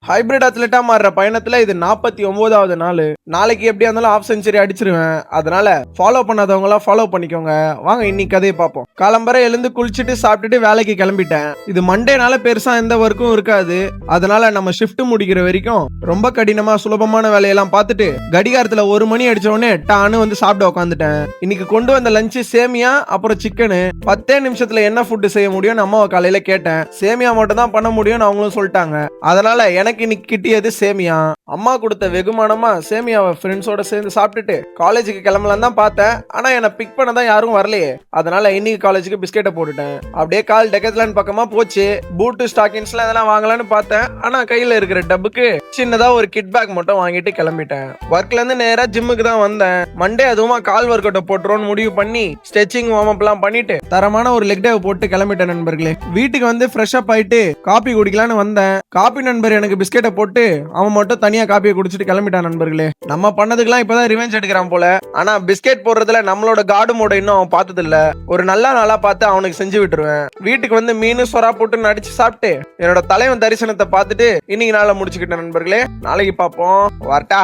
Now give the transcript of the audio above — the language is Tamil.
ஹைபிரிட் அத்லெட்டா மாறுற பயணத்துல இது 49வது நாள். நாளைக்கு எப்படியா இருந்தாலும் ஹாஃப் செஞ்சுரி அடிச்சிருவேன். அதனால ஃபாலோ பண்ணாதவங்க எல்லாம் ஃபாலோ பண்ணிக்கோங்க. வாங்க இன்னைக்கு கதையை பார்ப்போம். காலம்பரை எழுந்து குளிச்சுட்டு சாப்பிட்டுட்டு வேலைக்கு கிளம்பிட்டேன். இது மண்டேனால பெருசா எந்த ஒர்க்கும் இருக்காது. அதனால நம்ம ஷிஃப்ட் முடிக்கிற வரைக்கும் ரொம்ப கடினமா சுலபமான வேலையெல்லாம் பார்த்துட்டு கடிகாரத்துல 1 மணி அடிச்ச உடனே டான்னு வந்து சாப்பிட உட்காந்துட்டேன். இன்னைக்கு கொண்டு வந்த லஞ்ச் சேமியா அப்புறம் சிக்கனு. 10 நிமிஷத்துல என்ன ஃபுட் செய்ய முடியும்னு அம்மாவை காலையில கேட்டேன். சேமியா மட்டும் தான் பண்ண முடியும்னு அவங்களும் சொல்லிட்டாங்க. அதனால எனக்கு இன்னைக்கு கிட்டியது சேமியா. அம்மா கொடுத்த வெகுமானமா சேமியாவை ஃப்ரெண்ட்ஸோட சேர்ந்து சாப்பிட்டுட்டு காலேஜுக்கு கிளம்பலாம் தான் பார்த்தேன். ஆனா என்ன பிக் பண்ண தான் யாரும் வரலையே. அதனால இன்னைக்கு காலேஜுக்கு பிஸ்கெட்டை போட்டுட்டேன். அப்படியே கால் டெக்கத்லான் பக்கமா போச்சு. பூட்டு ஸ்டாக்கிங்ஸ்ல இதெல்லாம் வாங்கலாம்னு பார்த்தேன். ஆனா கையில இருக்கிற டப்புக்கு சின்னதா ஒரு கிட் பேக் மட்டும் வாங்கிட்டு கிளம்பிட்டேன். ஒர்க்ல இருந்து நேரா ஜிம்முக்கு தான் வந்தேன். மண்டே அதுவுமா கால் ஒர்க் அவுட் போட்டுருவோம்னு முடிவு பண்ணி ஸ்ட்ரெச்சிங் வார்ம் அப் எல்லாம் பண்ணிட்டு தரமான ஒரு லெக் டே போட்டு கிளம்பிட்டேன் நண்பர்களே. வீட்டுக்கு வந்து ஃப்ரெஷ் அப் ஆயிட்டு காபி குடிக்கலான்னு வந்தேன். காபி நண்பர் எனக்கு பிஸ்கெட்டை போட்டு அவன் மட்டும் தனியா காப்பியை குடிச்சிட்டு கிளம்பிட்டான் நண்பர்களே. நம்ம பண்ணதுக்கெல்லாம் இப்பதான் ரிவெஞ்ச் எடுக்கிறான் போல. ஆனா பிஸ்கெட் போடுறதுல நம்மளோட காடு மோட இன்னும் அவன் பார்த்தது இல்ல. ஒரு நல்ல நாளா பார்த்து அவனுக்கு செஞ்சு விட்டுருவேன். வீட்டுக்கு வந்து மீன் சொரா போட்டு அடிச்சு சாப்பிட்டு என்னோட தலைவன் தரிசனத்தை பார்த்துட்டு இன்னைக்கு நாளை முடிச்சுக்கிட்டேன் நண்பர்களே. நாளைக்கு பார்ப்போம். வரட்டா.